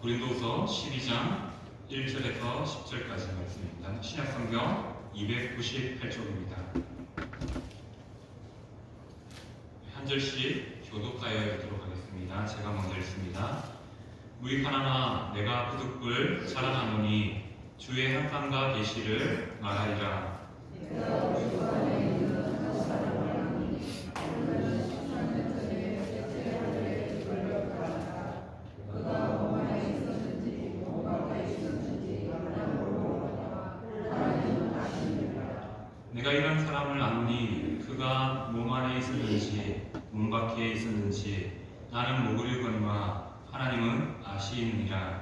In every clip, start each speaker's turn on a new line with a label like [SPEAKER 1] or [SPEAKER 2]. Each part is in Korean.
[SPEAKER 1] 고린도후서 12장 1절에서 10절까지 말씀입니다. 신약성경 298쪽입니다. 한 절씩 교독하여 읽도록 하겠습니다. 제가 먼저 읽습니다. 무익하나마 내가 그 듣글 자랑하노니 주의 한상과 계시를 말하리라. 내가 이런 사람을 아노니 그가 몸 안에 있었는지 몸 밖에 있었는지 나는 모르거니와 하나님은 아시느니라.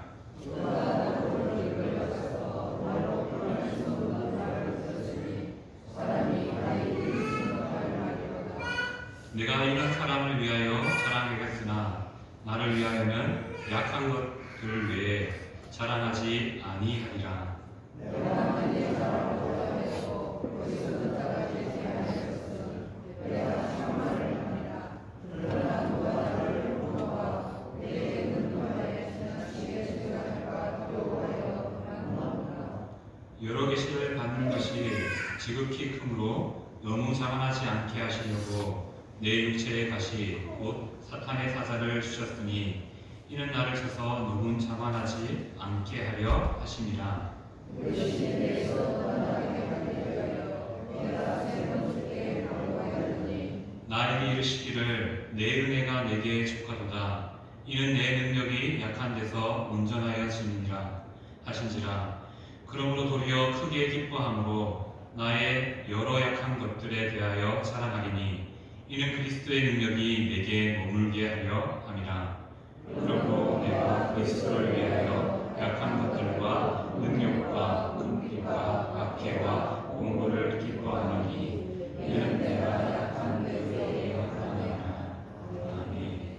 [SPEAKER 1] 내가 이런 사람을 위하여 자랑하겠으나 나를 위하여는 약한 것들 외에 자랑하지 아니하리라. 여러 계시를 받는 것이 지극히 크므로 너무 자만하지 않게 하시려고 내 육체에 다시 곧 사탄의 사자를 주셨으니 이는 나를 쳐서 누군 자만하지 않게 하려 하심이라. 나에게 이르시기를 내 은혜가 내게 족하도다. 이는 내 능력이 약한 데서 온전하여 지니라 하신지라. 그러므로 도리어 크게 기뻐함으로 나의 여러 약한 것들에 대하여 자랑하리니 이는 그리스도의 능력이 내게 머물게 하려 함이라. 그러므로 내가 그리스도를 위하여 약한 것들과 능력과 궁핍과 박해와 공고를 기뻐하노니 이는 내가 약한 데에 약하니라. 아멘.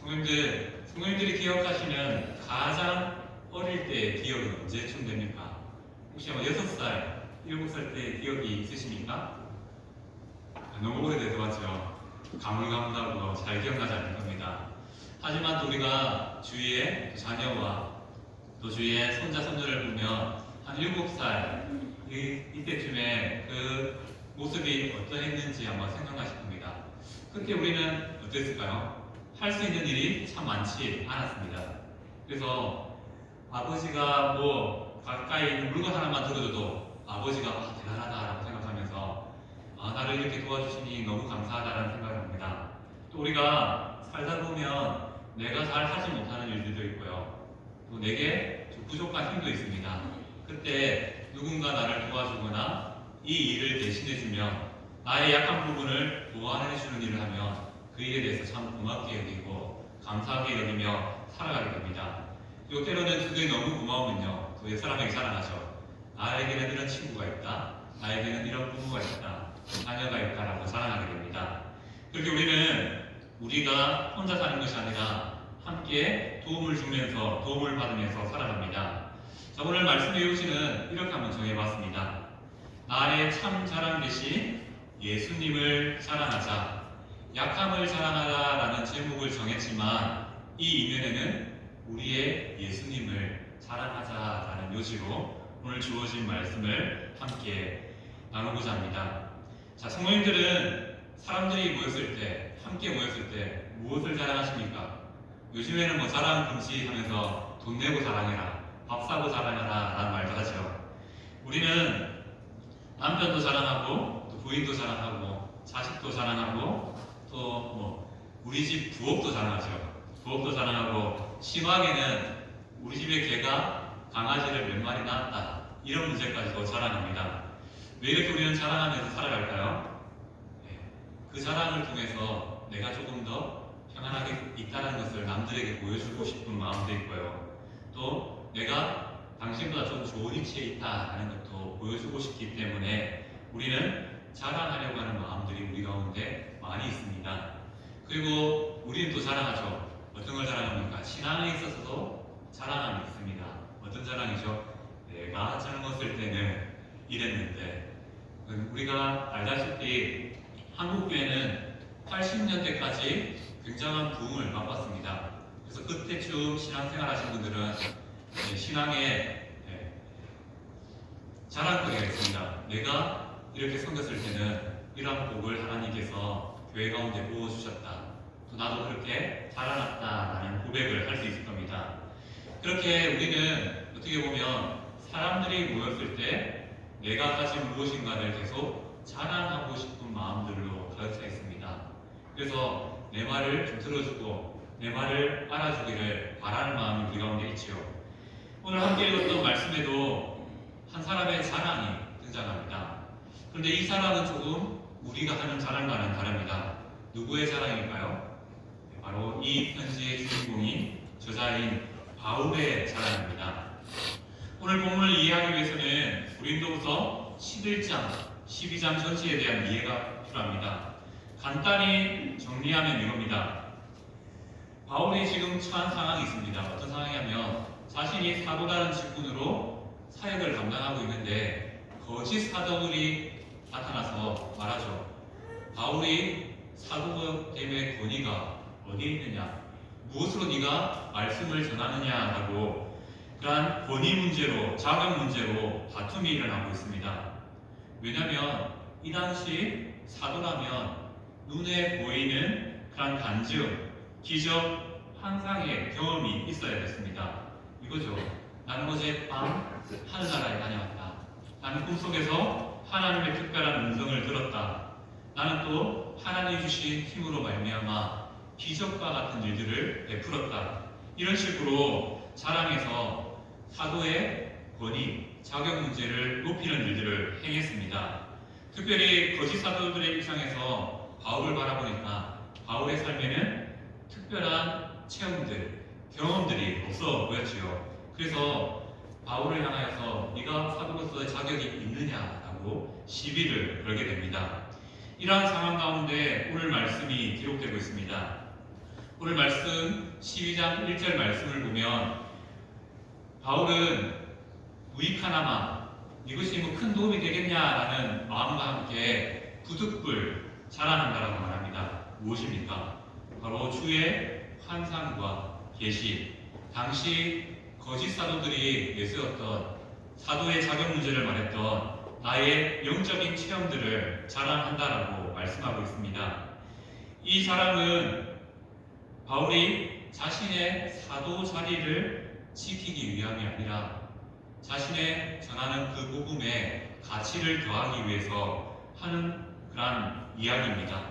[SPEAKER 1] 성도님들이 기억하시는 가장 어릴 때의 기억은 언제쯤 됩니까? 혹시 아마 6살, 7살 때의 기억이 있으십니까? 너무 오래돼서 맞죠? 가물가물하고 잘 기억나지 않을 겁니다. 하지만 또 우리가 주위의 자녀와 또 주위의 손자, 손녀를 보면 한 7살 이때쯤에 그 모습이 어떠했는지 한번 생각나실 겁니다. 그때 우리는 어땠을까요? 할 수 있는 일이 참 많지 않았습니다. 그래서 아버지가 뭐 가까이 있는 물건 하나만 들어줘도 아버지가 대단하다라고 생각하면서 나를 이렇게 도와주시니 너무 감사하다라는 생각을 합니다. 또 우리가 살다 보면 내가 잘 하지 못하는 일들도 있고요. 또 내게 좀 부족한 힘도 있습니다. 그때 누군가 나를 도와주거나 이 일을 대신해주면 나의 약한 부분을 보완해주는 일을 하면 그 일에 대해서 참 고맙게 여기고 감사하게 여기며 살아가게 됩니다. 또 때로는 그게 너무 고마우면요, 또 사람에게 자랑하죠. 나에게는 이런 친구가 있다, 나에게는 이런 부모가 있다, 자녀가 있다라고 자랑하게 됩니다. 그렇게 우리가 혼자 사는 것이 아니라 함께 도움을 주면서 도움을 받으면서 살아갑니다. 자, 오늘 말씀 외우시는 이렇게 한번 정해봤습니다. 나의 참 자랑 대신 예수님을 자랑하자. 약함을 자랑하라라는 제목을 정했지만 이 이면에는 우리의 예수님을 자랑하자라는 요지로 오늘 주어진 말씀을 함께 나누고자 합니다. 자, 성도님들은 사람들이 모였을 때, 함께 모였을 때 무엇을 자랑하십니까? 요즘에는 뭐 자랑 금지 하면서 돈 내고 자랑해라, 밥 사고 자랑해라 라는 말도 하죠. 우리는 남편도 자랑하고 또 부인도 자랑하고 자식도 자랑하고 또 뭐 우리 집 부엌도 자랑하죠. 부엌도 자랑하고 심하게는 우리 집의 개가 강아지를 몇 마리 낳았다, 이런 문제까지도 자랑합니다. 왜 이렇게 우리는 자랑하면서 살아갈까요? 그 자랑을 통해서 내가 조금 더 평안하게 있다는 것을 남들에게 보여주고 싶은 마음도 있고요. 또 내가 당신보다 좀 좋은 위치에 있다는 것도 보여주고 싶기 때문에 우리는 자랑하려고 하는 마음들이 우리 가운데 많이 있습니다. 그리고 우리는 또 자랑하죠. 어떤 걸 자랑합니까? 신앙에 있어서도 자랑함이 있습니다. 어떤 자랑이죠? 내가 젊었을 때는 이랬는데, 우리가 알다시피 한국교회는 80년대까지 굉장한 부흥을 맛봤습니다. 그래서 그때 때쯤 신앙생활 하신 분들은 신앙에 자랑거리가 있습니다. 내가 이렇게 섬겼을 때는 이러한 복을 하나님께서 교회 가운데 부어주셨다. 또 나도 그렇게 자라났다라는 고백을 할 수 있을 겁니다. 그렇게 우리는 어떻게 보면 사람들이 모였을 때 내가 가진 무엇인가를 계속 자랑하고 싶은 마음들로 가득 차 있습니다. 그래서 내 말을 좀 들어주고 내 말을 알아주기를 바라는 마음이 우리 가운데 있지요. 오늘 함께 읽었던 말씀에도 한 사람의 자랑이 등장합니다. 그런데 이 자랑은 조금 우리가 하는 자랑과는 다릅니다. 누구의 자랑일까요? 바로 이 편지의 주인공인 저자인 바울의 자랑입니다. 오늘 본문을 이해하기 위해서는 고린도후서 11장, 12장 전체에 대한 이해가 필요합니다. 간단히 정리하면 이겁니다. 바울이 지금 처한 상황이 있습니다. 어떤 상황이냐면 자신이 사도라는 직분으로 사역을 감당하고 있는데 거짓 사도들이 나타나서 말하죠. 바울이 사도됨의 권위가 어디에 있느냐? 무엇으로 네가 말씀을 전하느냐라고 그러한 권위 문제로, 자격 문제로 다툼이 일어나고 있습니다. 왜냐하면 이 당시 사도라면 눈에 보이는 그런 간증, 기적, 환상의 경험이 있어야 됐습니다. 이거죠. 나는 어젯밤 하늘나라에 다녀왔다. 나는 꿈속에서 하나님의 특별한 음성을 들었다. 나는 또 하나님이 주신 힘으로 말미암아 기적과 같은 일들을 베풀었다. 이런 식으로 자랑해서 사도의 권위, 자격 문제를 높이는 일들을 행했습니다. 특별히 거짓 사도들의 입장에서 바울을 바라보니까 바울의 삶에는 특별한 체험들, 경험들이 없어 보였지요. 그래서 바울을 향하여서 네가 사도로서의 자격이 있느냐라고 시비를 걸게 됩니다. 이러한 상황 가운데 오늘 말씀이 기록되고 있습니다. 오늘 말씀 12장 1절 말씀을 보면 바울은 무익하나마 이것이 뭐 큰 도움이 되겠냐라는 마음과 함께 부득불 자랑한다라고 말합니다. 무엇입니까? 바로 주의 환상과 계시, 당시 거짓 사도들이 내세웠던 사도의 자격 문제를 말했던 나의 영적인 체험들을 자랑한다라고 말씀하고 있습니다. 이 자랑은 바울이 자신의 사도 자리를 지키기 위함이 아니라 자신의 전하는 그 복음에 가치를 더하기 위해서 하는 그런 이야기입니다.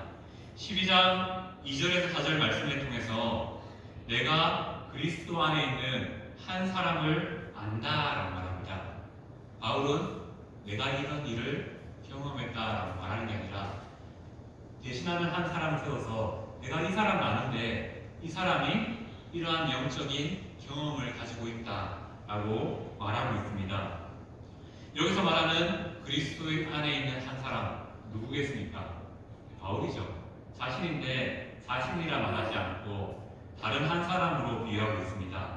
[SPEAKER 1] 12장 2절에서 4절 말씀을 통해서 내가 그리스도 안에 있는 한 사람을 안다라고 말합니다. 바울은 내가 이런 일을 경험했다라고 말하는 게 아니라 대신하는 한 사람을 세워서 내가 이 사람을 아는데 이 사람이 이러한 영적인 경험을 가지고 있다라고 말하고 있습니다. 여기서 말하는 그리스도 안에 있는 한 사람 누구겠습니까? 바울이죠. 자신인데 자신이라 말하지 않고 다른 한 사람으로 비유하고 있습니다.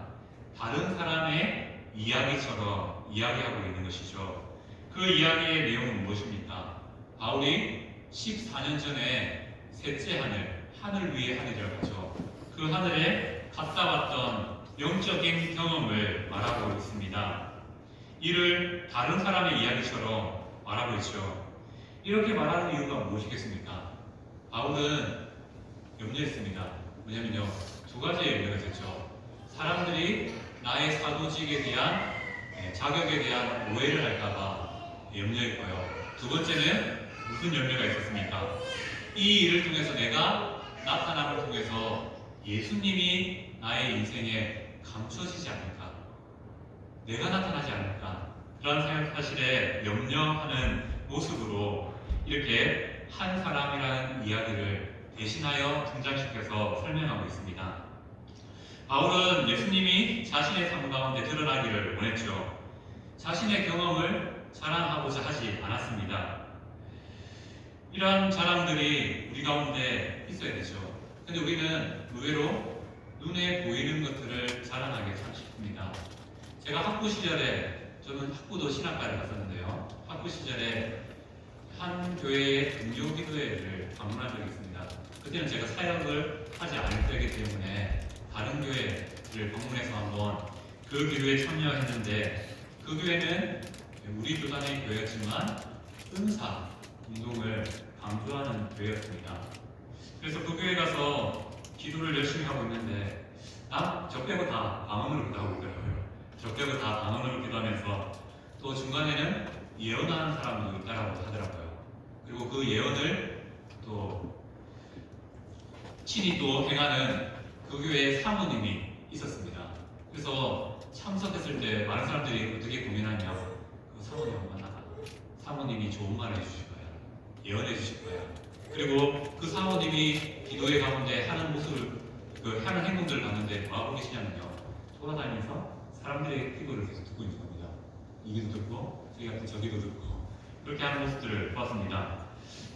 [SPEAKER 1] 다른 사람의 이야기처럼 이야기하고 있는 것이죠. 그 이야기의 내용은 무엇입니까? 바울이 14년 전에 셋째 하늘 위의 하늘이라고 하죠. 그 하늘에 갔다 왔던 영적인 경험을 말하고 있습니다. 이를 다른 사람의 이야기처럼 말하고 있죠. 이렇게 말하는 이유가 무엇이겠습니까? 바울은 염려했습니다. 뭐냐면요, 두 가지의 염려가 있었죠. 사람들이 나의 사도직에 대한 자격에 대한 오해를 할까봐 염려했고요. 두 번째는 무슨 염려가 있었습니까? 이 일을 통해서 내가 나타남을 통해서 예수님이 나의 인생에 감춰지지 않을까? 내가 나타나지 않을까? 그런 사실에 염려하는 모습으로 이렇게 한 사람이라는 이야기를 대신하여 등장시켜서 설명하고 있습니다. 바울은 예수님이 자신의 삶 가운데 드러나기를 원했죠. 자신의 경험을 자랑하고자 하지 않았습니다. 이러한 자랑들이 우리 가운데 있어야 되죠. 근데 우리는 의외로 눈에 보이는 것들을 자랑하기 참 쉽습니다. 제가 학부 시절에, 저는 학부도 신학과를 갔었는데요. 학부 시절에 한 교회의 등교 기도회를 방문한 적이 있습니다. 그때는 제가 사역을 하지 않을 때이기 때문에 다른 교회 교회를 방문해서 한번 그 교회에 참여했는데 그 교회는 우리 교단의 교회였지만 은사 운동을 강조하는 교회였습니다. 그래서 그 교회 가서 기도를 열심히 하고 있는데 저 빼고 다 방언으로 기도하고 있더라고요. 저 빼고 다 방언으로 기도하면서 또 중간에는 예언하는 사람도 있다라고 하더라고요. 그리고 그 예언을 또 친히 또 행하는 그 교회의 사모님이 있었습니다. 그래서 참석했을 때 많은 사람들이 어떻게 고민하냐, 그 사모님을 만나다 사모님이 좋은 말을 해주실 거야, 예언해 주실 거야. 그리고 그 사모님이 기도회 가운데 하는 모습을, 하는 행동들을 봤는데 뭐하고 계시냐면요, 돌아다니면서 사람들의 기도를 계속 듣고 있는 겁니다. 이기도 듣고 저기도 듣고 그렇게 하는 모습들을 보았습니다.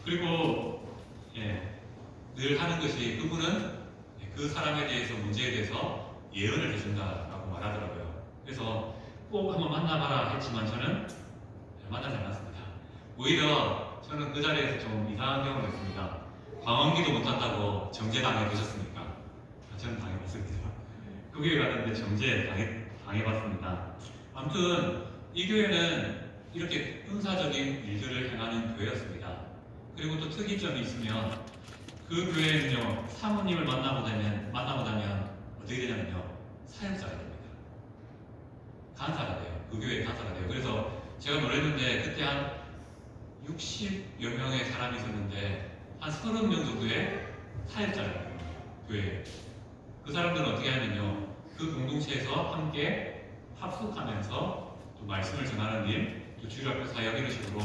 [SPEAKER 1] 그리고 늘 하는 것이, 그분은 그 사람에 대해서, 문제에 대해서 예언을 해준다라고 말하더라고요. 그래서 꼭 한번 만나봐라 했지만 저는 만나지 않았습니다. 오히려 저는 그 자리에서 좀 이상한 경험을 했습니다. 방언기도 못한다고 정죄당해 보셨습니까? 저는 당해봤습니다. 그 교회 갔는데 당해봤습니다. 아무튼 이 교회는 이렇게 은사적인 일들을 행하는 교회였습니다. 그리고 또 특이점이 있으면 그 교회는요, 사모님을 만나보다면 어떻게 되냐면요, 사역자가 됩니다. 간사가 돼요. 그 교회의 간사가 돼요. 그래서 제가 놀랐는데 그때 한 60여 명의 사람이 있었는데 한 30명 정도의 사역자예요. 교회에. 그 사람들은 어떻게 하면요, 그 공동체에서 함께 합숙하면서 또 말씀을 전하는 일, 또 주일학교 사역 이런 식으로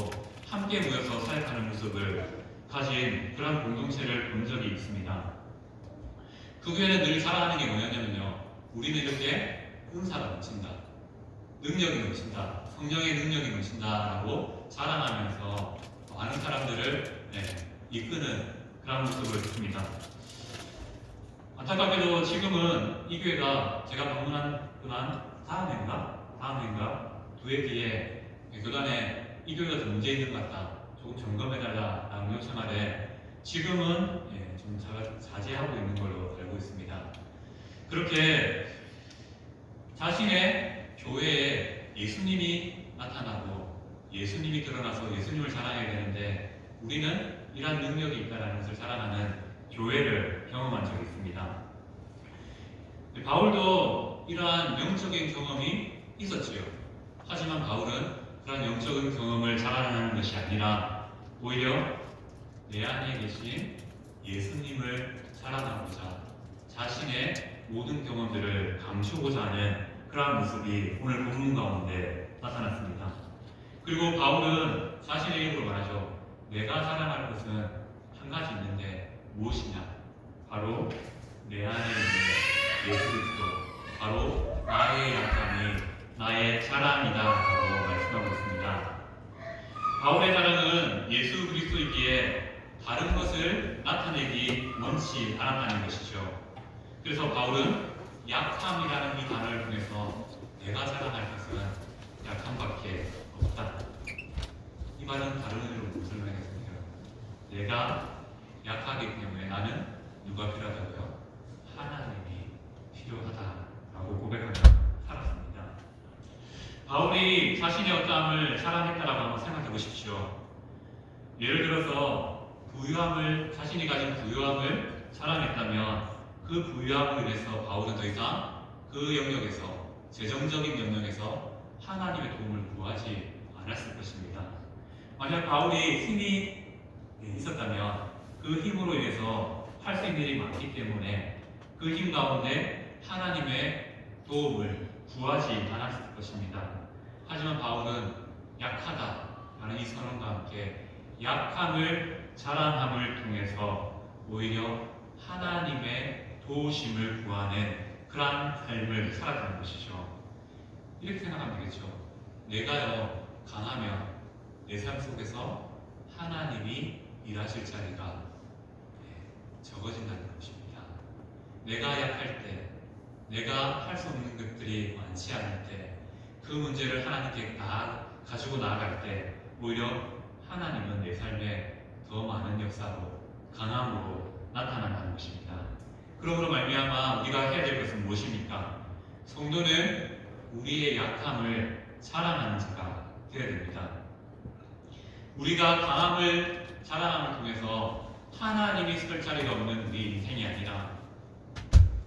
[SPEAKER 1] 함께 모여서 사역하는 모습을 가진 그런 공동체를 본 적이 있습니다. 그 교회는 늘 자랑하는 게 뭐냐면요, 우리는 이렇게 은사가 넘친다, 능력이 넘친다, 성령의 능력이 넘친다라고 자랑하면서 많은 사람들을 이끄는 그런 모습을 봅니다. 안타깝게도 지금은 이 교회가 제가 방문한 다음 해인가 두 해 뒤에 교단에 이 교회가 좀 문제 있는 것 같다, 조금 점검해달라라는 요청하되 지금은 좀 자제하고 있는 걸로 알고 있습니다. 그렇게 자신의 교회에 예수님이 나타나고 예수님이 드러나서 예수님을 자랑해야 되는데 우리는 이러한 능력이 있다는 것을 자랑하는 교회를 경험한 적이 있습니다. 바울도 이러한 영적인 경험이 있었지요. 하지만 바울은 그러한 영적인 경험을 자랑하는 것이 아니라 오히려 내 안에 계신 예수님을 자랑하고자 자신의 모든 경험들을 감추고자 하는 그러한 모습이 오늘 본문 가운데 나타났습니다. 그리고 바울은 자신의 입으로 말하죠. 내가 자랑할 것은 한 가지 있는데 무엇이냐? 바로 내 안에 있는 예수 그리스도, 바로 나의 약함이 나의 자랑이다 라고 말씀하고 있습니다. 바울의 자랑은 예수 그리스도이기에 다른 것을 나타내기 원치 않았다는 것이죠. 그래서 바울은 약함이라는 이 단어를 통해서 내가 자랑할 것은 약함밖에 없다. 이 말은 다른 의미로 무슨 말이겠습니까? 내가 약하기 때문에 나는 누가 필요하다고요? 하나님이 필요하다라고 고백하며 살았습니다. 바울이 자신의 어떠함을 자랑했다라고 한번 생각해 보십시오. 예를 들어서 자신이 가진 부유함을 자랑했다면 그 부유함을 위해서 바울은 더 이상 그 영역에서, 재정적인 영역에서 하나님의 도움을 구하지 않았을 것입니다. 만약 바울이 힘이 있었다면 그 힘으로 인해서 할 수 있는 일이 많기 때문에 그 힘 가운데 하나님의 도움을 구하지 않았을 것입니다. 하지만 바울은 약하다라는 이 선언과 함께 약함을 자랑함을 통해서 오히려 하나님의 도우심을 구하는 그러한 삶을 살아가는 것이죠. 이렇게 생각하면 되겠죠. 내가요 강하면 내 삶 속에서 하나님이 일하실 자리가 적어진다는 것입니다. 내가 약할 때, 내가 할 수 없는 것들이 많지 않을 때, 그 문제를 하나님께 가지고 나아갈 때 오히려 하나님은 내 삶에 더 많은 역사로, 강함으로 나타난다는 것입니다. 그러므로 말미암아 우리가 해야 될 것은 무엇입니까? 성도는 우리의 약함을 자랑하는 자가 되어야 됩니다. 우리가 강함을 자랑함을 통해서 하나님이 설 자리가 없는 우리 인생이 아니라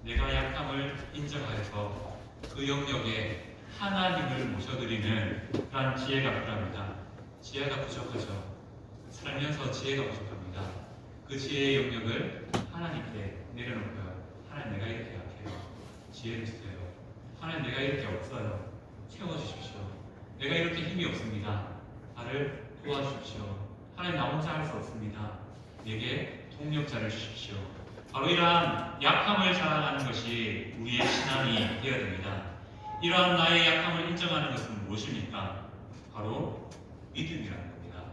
[SPEAKER 1] 내가 약함을 인정하여서 그 영역에 하나님을 모셔드리는 그런 지혜가 필요합니다. 지혜가 부족하죠. 살면서 지혜가 부족합니다. 그 지혜의 영역을 하나님께 내려놓고요. 하나님, 내가 이렇게 약해요. 지혜를 주세요. 하나님, 내가 이렇게 없어요. 채워주십시오. 내가 이렇게 힘이 없습니다. 나를 도와주십시오. 하나님, 나 혼자 할 수 없습니다. 내게 동력자를 주십시오. 바로 이러한 약함을 자랑하는 것이 우리의 신앙이 되어야 됩니다. 이러한 나의 약함을 인정하는 것은 무엇입니까? 바로 믿음이라는 겁니다.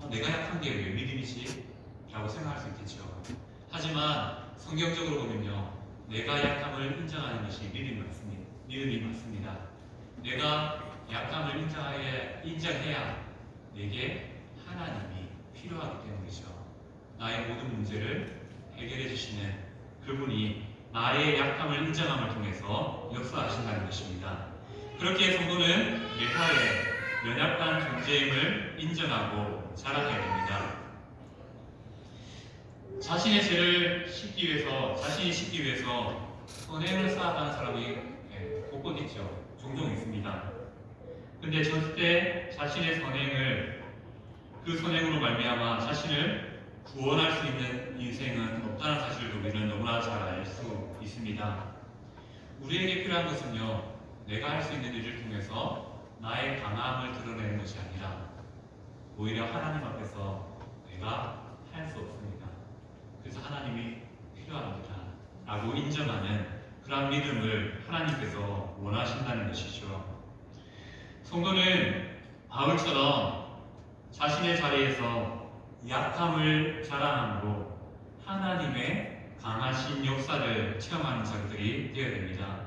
[SPEAKER 1] 내가 약한 게 왜 믿음이지? 라고 생각할 수 있겠죠. 하지만 성경적으로 보면요, 내가 약함을 인정하는 것이 믿음이 맞습니다. 내가 약함을 인정해야 내게 하나님이 필요하기 때문이죠. 나의 모든 문제를 해결해 주시는 그분이 나의 약함을 인정함을 통해서 역사하신다는 것입니다. 그렇게 성도는 매사에 연약한 존재임을 인정하고 자랑해야 됩니다. 자신이 씻기 위해서 선행을 쌓아가는 사람이 곳곳 있죠. 종종 있습니다. 근데 절대 자신의 선행을 그 선행으로 말미암아 자신을 구원할 수 있는 인생은 없다는 사실을 우리는 너무나 잘 알 수 있습니다. 우리에게 필요한 것은요, 내가 할 수 있는 일을 통해서 나의 강함을 드러내는 것이 아니라 오히려 하나님 앞에서 내가 할 수 없습니다. 그래서 하나님이 필요합니다. 라고 인정하는 그런 믿음을 하나님께서 원하신다는 것이죠. 성도는 바울처럼 자신의 자리에서 약함을 자랑함으로 하나님의 강하신 역사를 체험하는 자들이 되어야 됩니다.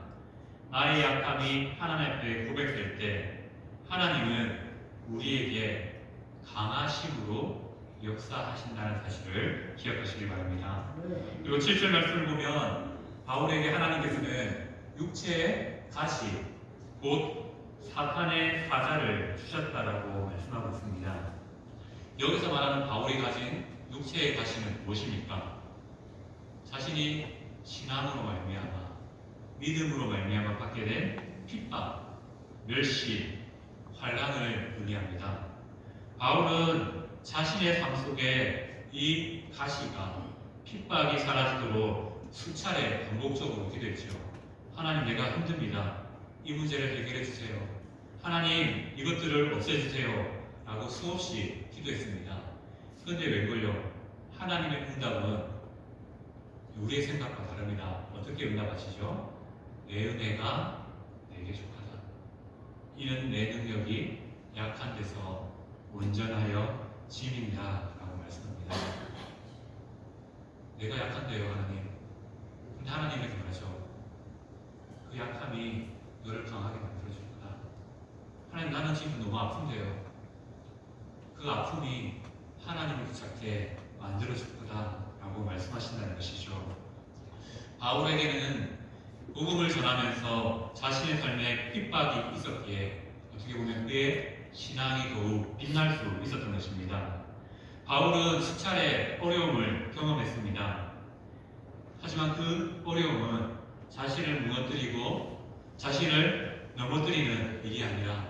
[SPEAKER 1] 나의 약함이 하나님 앞에 고백될 때 하나님은 우리에게 강하심으로 역사하신다는 사실을 기억하시기 바랍니다. 그리고 7절 말씀을 보면 바울에게 하나님께서는 육체의 가시, 곧 사탄의 사자를 주셨다라고 말씀하고 있습니다. 여기서 말하는 바울이 가진 육체의 가시는 무엇입니까? 자신이 신앙으로 말미암아 믿음으로 말미암아 받게 된 핍박, 멸시, 환난을 의미합니다. 바울은 자신의 삶 속에 이 가시가 핍박이 사라지도록 수차례 반복적으로 기도했죠. 하나님, 내가 힘듭니다. 이 문제를 해결해 주세요. 하나님, 이것들을 없애주세요. 라고 수없이 기도했습니다. 그런데 웬걸요? 하나님의 응답은 우리의 생각과 다릅니다. 어떻게 응답하시죠? 내 은혜가 내게 족하다. 이는 내 능력이 약한 데서 온전하여 짐입니다. 라고 말씀합니다. 내가 약한데요, 하나님. 근데 하나님이 말하죠. 그 약함이 너를 강하게 만들어줄 거다. 하나님, 나는 지금 너무 아픈데요. 그 아픔이 하나님을 붙잡게 만들어줄 거다라고 말씀하신다는 것이죠. 바울에게는 복음을 전하면서 자신의 삶에 핍박이 있었기에 어떻게 보면 그의 신앙이 더욱 빛날 수 있었던 것입니다. 바울은 수차례 어려움을 경험했습니다. 하지만 그 어려움은 자신을 무너뜨리고 자신을 넘어뜨리는 일이 아니라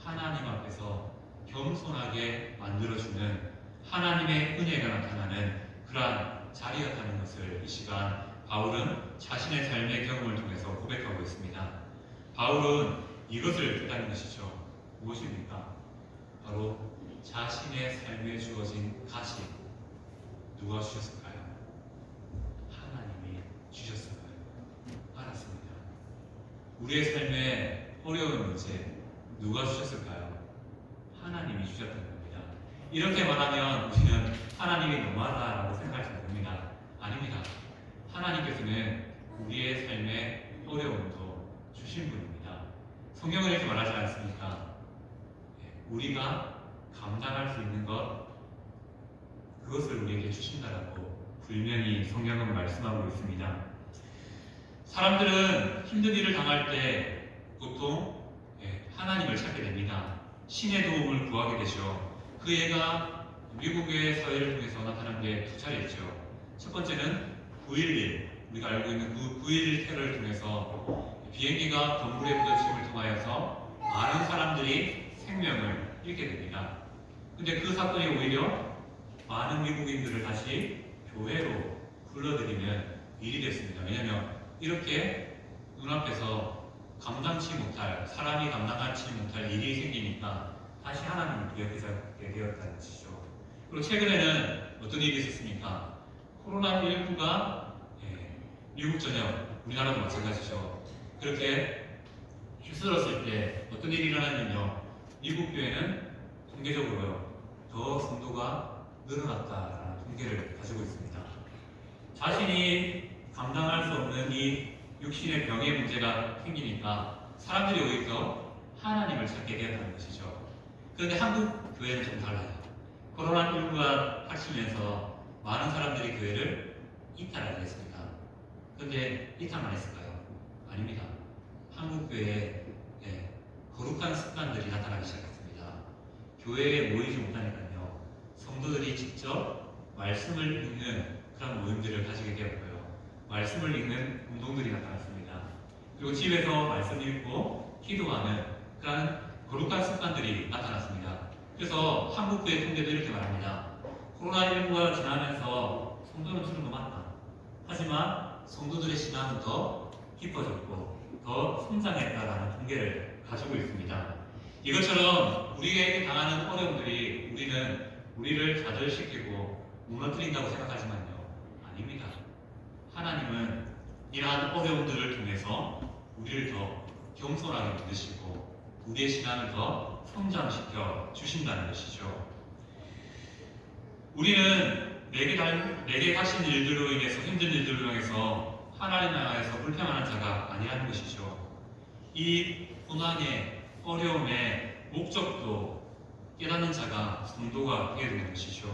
[SPEAKER 1] 하나님 앞에서 겸손하게 만들어주는 하나님의 은혜가 나타나는 그러한 자리였다는 것을 이 시간 바울은 자신의 삶의 경험을 통해서 고백하고 있습니다. 바울은 이것을 뜻하는 것이죠. 무엇입니까? 바로 자신의 삶에 주어진 가시, 누가 주셨을까요? 하나님이 주셨을까요? 알았습니다. 우리의 삶에 어려운 문제 누가 주셨을까요? 하나님이 주셨던 겁니다. 이렇게 말하면 우리는 하나님이 너무하다라고 생각할 수 있습니다. 아닙니다. 하나님께서는 우리의 삶의 어려움도 주신 분입니다. 성경은 이렇게 말하지 않습니까? 우리가 감당할 수 있는 것, 그것을 우리에게 주신다라고 분명히 성경은 말씀하고 있습니다. 사람들은 힘든 일을 당할 때 보통 하나님을 찾게 됩니다. 신의 도움을 구하게 되죠. 그 예가 미국의 사회를 통해서 나타난 게 두 차례 있죠. 첫 번째는 9.11, 우리가 알고 있는 그 9.11 테러를 통해서 비행기가 덤불에 부딪힘을 통하여서 많은 사람들이 생명을 잃게 됩니다. 근데 그 사건이 오히려 많은 미국인들을 다시 교회로 불러들이는 일이 됐습니다. 왜냐하면 이렇게 눈앞에서 감당치 못할, 사람이 감당하지 못할 일이 생기니까 다시 하나님을 기억하게 되었다는 것이죠. 그리고 최근에는 어떤 일이 있었습니까? 코로나19가 미국 전역, 우리나라도 마찬가지죠. 그렇게 휩쓸었을 때 어떤 일이 일어났냐면요. 미국 교회는 통계적으로요, 더 성도가 늘어났다라는 통계를 가지고 있습니다. 자신이 감당할 수 없는 이 육신의 병의 문제가 생기니까 사람들이 오히려 하나님을 찾게 되었다는 것이죠. 그런데 한국 교회는 좀 달라요. 코로나19가 닥치면서 많은 사람들이 교회를 이탈하게 됐습니다. 그런데 이탈만 했을까요? 아닙니다. 한국 교회에 거룩한 습관들이 나타나기 시작했습니다. 교회에 모이지 못하니까요, 성도들이 직접 말씀을 읽는 그런 모임들을 가지게 되었고요, 말씀을 읽는 운동들이 나타났습니다. 그리고 집에서 말씀 읽고 기도하는 그런 거룩한 습관들이 나타났습니다. 그래서 한국교회 통계도 이렇게 말합니다. 코로나19가 지나면서 성도는 줄은 것 맞다. 하지만 성도들의 신앙은 더 깊어졌고 더 성장했다라는 통계를 가지고 있습니다. 이것처럼 우리에게 당하는 어려움들이 우리를 좌절시키고 무너뜨린다고 생각하지만요, 아닙니다. 하나님은 이러한 어려움들을 통해서 우리를 더 겸손하게 만드시고 우리의 신앙을 더 성장시켜 주신다는 것이죠. 우리는 내게 닥친 일들로 인해서, 힘든 일들로 인해서 하나님 나라에서 불평하는 자가 아니라는 것이죠. 이 고난의 어려움의 목적도 깨닫는 자가 성도가 되게 되는 것이죠.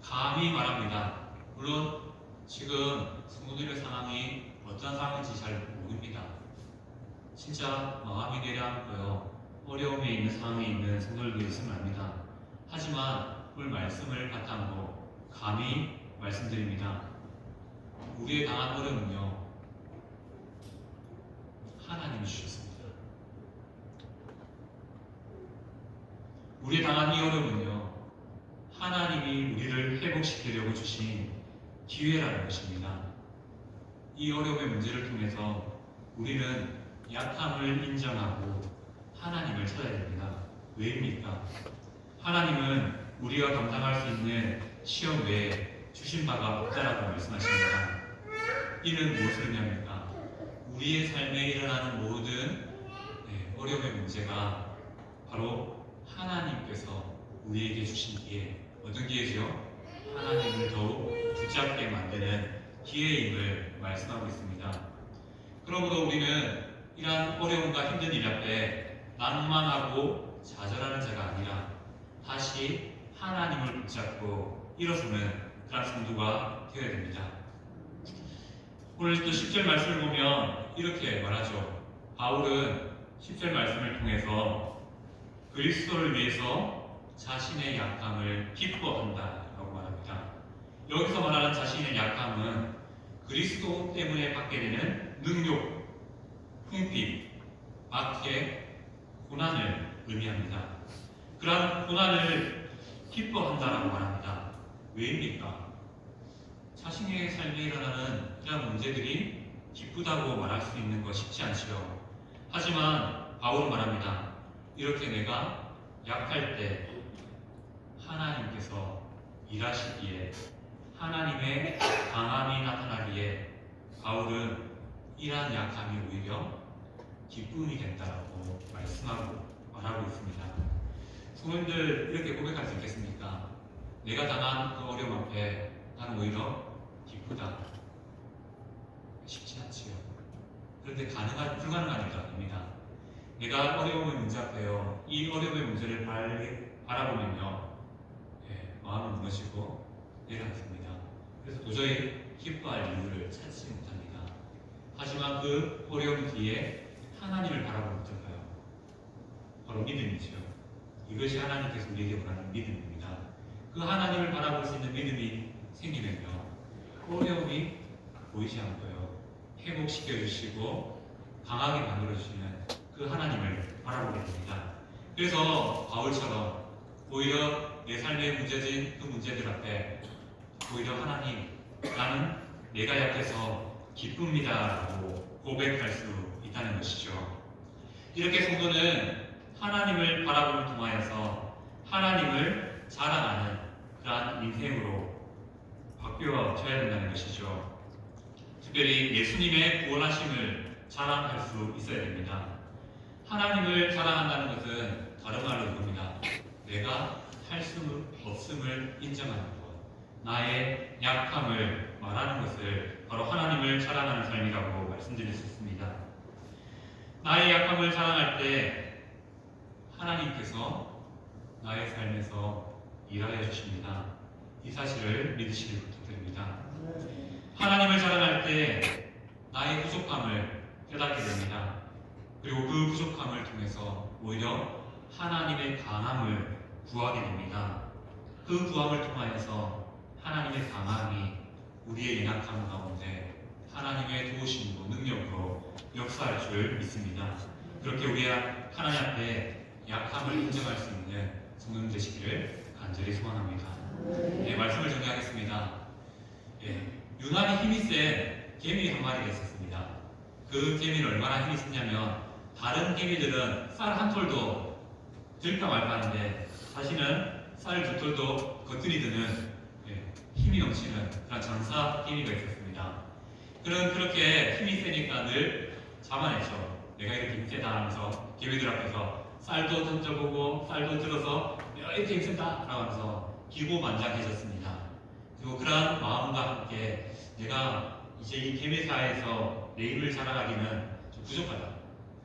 [SPEAKER 1] 감히 말합니다. 물론 지금 성도들의 상황이 어떤 상황인지 잘 모릅니다. 진짜 마음이 내려앉고요, 어려움에 있는 상황에 있는 성도들도 있으면 합니다. 하지만 오늘 말씀을 바탕으로 감히 말씀드립니다. 우리의 당한 어려움은요, 하나님이 주셨습니다. 우리의 당한 이 어려움은요, 하나님이 우리를 회복시키려고 주신 기회라는 것입니다. 이 어려움의 문제를 통해서 우리는 약함을 인정하고 하나님을 찾아야 됩니다. 왜입니까? 하나님은 우리가 감당할 수 있는 시험 외에 주신 바가 없다라고 말씀하십니다. 이는 무엇을 의미합니까? 우리의 삶에 일어나는 모든 어려움의 문제가 바로 하나님께서 우리에게 주신 기회, 어떤 기회죠? 하나님을 더욱 붙잡게 만드는 기회임을 말씀하고 있습니다. 그러므로 우리는 이러한 어려움과 힘든 일 앞에 낭만하고 좌절하는 자가 아니라 다시 하나님을 붙잡고 일어서는 그런 성도가 되어야 됩니다. 오늘 또 10절 말씀을 보면 이렇게 말하죠. 바울은 10절 말씀을 통해서 그리스도를 위해서 자신의 약함을 기뻐한다라고 말합니다. 여기서 말하는 자신의 약함은 그리스도 때문에 받게 되는 능력, 궁핍, 박해, 고난을 의미합니다. 그러한 고난을 기뻐한다라고 말합니다. 왜입니까? 자신의 삶에 일어나는 이러한 문제들이 기쁘다고 말할 수 있는 거 쉽지 않지요. 하지만 바울은 말합니다. 이렇게 내가 약할 때 하나님께서 일하시기에, 하나님의 강함이 나타나기에 바울은 이러한 약함이 오히려 기쁨이 된다고 말하고 있습니다. 성도님들, 이렇게 고백할 수 있겠습니까? 내가 당한 그 어려움 앞에 나는 오히려 기쁘다. 쉽지 않지요. 그런데 불가능한 일도 아닙니다. 내가 어려움의 문제 앞에요, 이 어려움의 문제를 바라보면요, 마음은 무너지고 내려앉습니다. 그래서 도저히 기뻐할 이유를 찾지 못합니다. 하지만 그 어려움 뒤에 하나님을 바라보는 어떨까요? 바로 믿음이죠. 이것이 하나님께서 우리에게 원하는 믿음입니다. 그 하나님을 바라볼 수 있는 믿음이 생기면요, 어려움이 보이지 않고요, 회복시켜 주시고 강하게 만들어 주시는 그 하나님을 바라보게 됩니다. 그래서 바울처럼 오히려 내 삶에 문제진 그 문제들 앞에 오히려 하나님, 나는 내가 약해서 기쁩니다라고 고백할 수 있다는 것이죠. 이렇게 성도는 하나님을 바라보는 통하여서 하나님을 자랑하는 그러한 인생으로 바뀌어져야 된다는 것이죠. 특별히 예수님의 구원하심을 자랑할 수 있어야 됩니다. 하나님을 자랑한다는 것은 다른 말로 이겁니다. 내가 할 수 없음을 인정하는 것, 나의 약함을 말하는 것을 바로 하나님을 자랑하는 삶이라고 말씀드릴 수 있습니다. 나의 약함을 자랑할 때 하나님께서 나의 삶에서 일하여 주십니다. 이 사실을 믿으시길 부탁드립니다. 하나님을 자랑할 때 나의 부족함을 깨닫게 됩니다. 그리고 그 부족함을 통해서 오히려 하나님의 강함을 구하게 됩니다. 그 구함을 통하여서 하나님의 강함이 우리의 연약함 가운데 하나님의 도우심으로 능력으로 역사할 줄 믿습니다. 그렇게 우리가 하나님 앞에 약함을 인정할 수 있는 성도님 되시기를 간절히 소원합니다. 예, 말씀을 정리하겠습니다. 예, 유난히 힘이 센 개미 한 마리가 있었습니다. 그 개미는 얼마나 힘이 세냐면 다른 개미들은 쌀 한 톨도 들까 말까 하는데 자신은 쌀 두 톨도 거뜬히 드는 힘이 넘치는 그런 전사 개미가 있었습니다. 그는 그렇게 힘이 세니까 늘 자만했죠. 내가 이렇게 힘 세다 하면서 개미들 앞에서 쌀도 던져보고 쌀도 들어서 내가 이렇게 힘 세다 라고 하면서 기고만장해졌습니다. 그리고 그러한 마음과 함께 내가 이제 이 개미사에서 내 힘을 자랑하기는 좀 부족하다.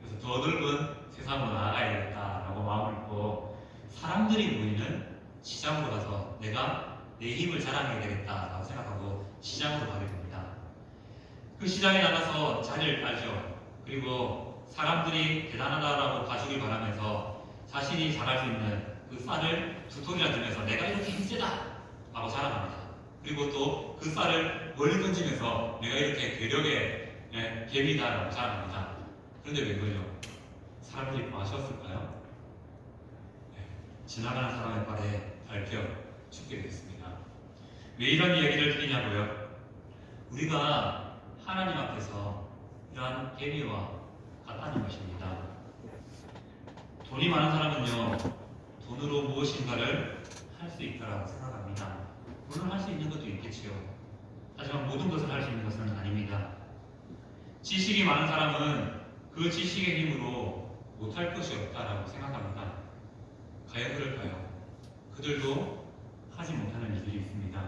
[SPEAKER 1] 그래서 더 넓은 세상으로 나아가야겠다라고 마음을 먹고 사람들이 모이는 시장으로 가서 내가 내 힘을 자랑해야 되겠다라고 생각하고 시장으로 가게 됩니다. 그 시장에 나가서 자리를 깔죠. 그리고 사람들이 대단하다라고 봐주길 바라면서 자신이 잘할 수 있는 그 쌀을 두 톨이나 들면서 내가 이렇게 힘세다 라고 자랑합니다. 그리고 또 그 쌀을 멀리 던지면서 내가 이렇게 괴력의 개미다라고 자랑합니다. 그런데 왜 그러죠? 사람들이 마셨을까요? 지나가는 사람의 발에 밟혀 죽게 됐습니다. 왜 이런 이야기를 드리냐고요? 우리가 하나님 앞에서 이러한 개미와 같다는 것입니다. 돈이 많은 사람은요, 돈으로 무엇인가를 할 수 있다라고 생각합니다. 물론 할 수 있는 것도 있겠지요. 하지만 모든 것을 할 수 있는 것은 아닙니다. 지식이 많은 사람은 그 지식의 힘으로 못할 것이 없다라고 생각합니다. 과연 그럴까요? 그들도 하지 못하는 일들이 있습니다.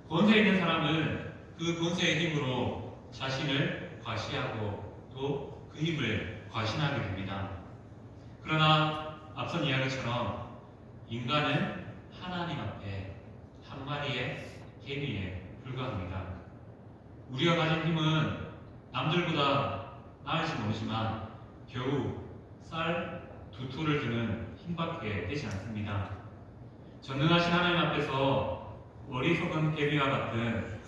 [SPEAKER 1] 권세 있는 사람은 그 권세의 힘으로 자신을 과시하고 또 그 힘을 과신하게 됩니다. 그러나 앞선 이야기처럼 인간은 하나님 앞에 한 마리의 개미에 불과합니다. 우리가 가진 힘은 남들보다 나을지 모르지만 겨우 쌀 두 톨을 드는 힘밖에 되지 않습니다. 전능하신 하나님 앞에서 어리석은 개미와 같은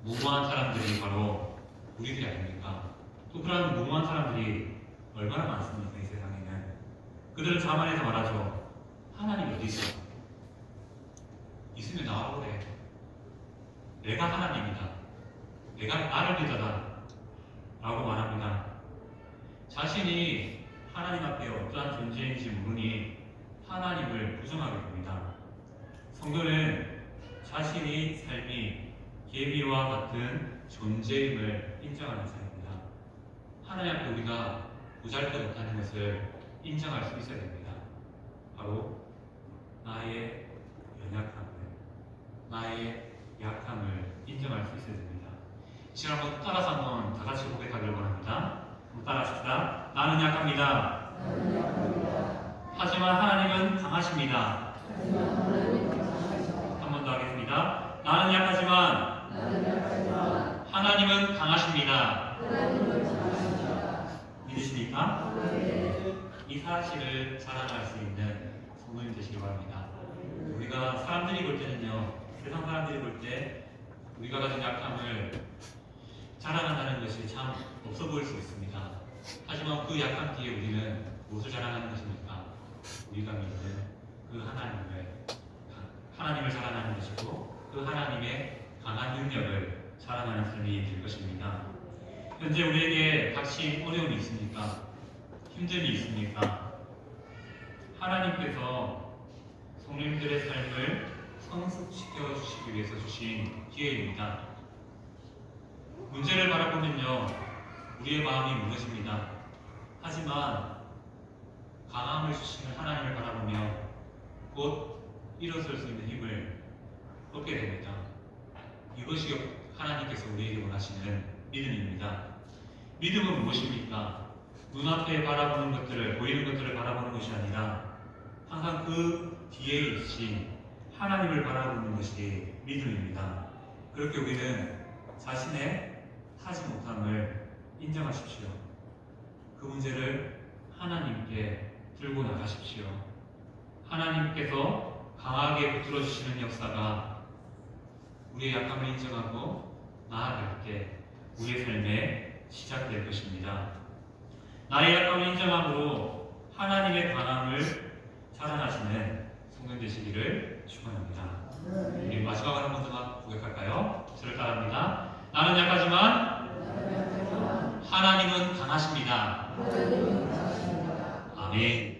[SPEAKER 1] 무모한 사람들이 바로 우리들이 아닙니까? 또 그런 무모한 사람들이 얼마나 많습니까? 이 세상에는. 그들은 자만해서 말하죠. 하나님 어디 있어? 있으면 나와보래. 내가 하나님이다. 내가 나를 믿어라. 라고 말합니다. 자신이 하나님 앞에 어떠한 존재인지 모르니 하나님을 부정하게 됩니다. 성도는 자신이 삶이 개미와 같은 존재임을 인정하는 삶입니다. 하나님 앞에 우리가 보잘것없다는 것을 인정할 수 있어야 됩니다. 바로 나의 연약함을, 나의 약함을 인정할 수 있어야 됩니다. 이 시간 한번 따라서 한번 다 같이 고백하기를 원합니다. 한번 따라합시다. 나는 약합니다. 하지만 하나님은 강하십니다. 한 번 더 하겠습니다. 나는 약하지만 하나님은 강하십니다. 믿으십니까? 이 사실을 자랑할 수 있는 성도님 되시기 바랍니다. 우리가 사람들이 볼 때는요, 세상 사람들이 볼 때 우리가 가진 약함을 자랑한다는 것이 참 없어 보일 수 있습니다. 하지만 그 약함 뒤에 우리는 무엇을 자랑하는 것입니까? 우리가 믿는 그 하나님을 자랑하는 것이고 그 하나님의 강한 능력을 자랑하는 삶이 될 것입니다. 현재 우리에게 닥친 어려움이 있습니까? 힘듦이 있습니까? 하나님께서 성령님들의 삶을 성숙시켜 주시기 위해서 주신 기회입니다. 문제를 바라보면요, 우리의 마음이 무너집니다. 하지만 강함을 주시는 하나님을 바라보며 곧 일어설 수 있는 힘을 얻게 됩니다. 이것이 하나님께서 우리에게 원하시는 믿음입니다. 믿음은 무엇입니까? 눈앞에 바라보는 것들을, 보이는 것들을 바라보는 것이 아니라 항상 그 뒤에 계신 하나님을 바라보는 것이 믿음입니다. 그렇게 우리는 자신의 하지 못함을 인정하십시오. 그 문제를 하나님께 들고 나가십시오. 하나님께서 강하게 붙들어 주시는 역사가 우리의 약함을 인정하고 나아갈 때 우리의 삶에 시작될 것입니다. 나의 약함을 인정함으로 하나님의 강함을 자랑하시는 성도 되시기를 축원합니다. 우리 마지막으로 한 번 더 고백할까요? 저를 따라합니다. 나는 약하지만 하나님은 강하십니다. 아멘.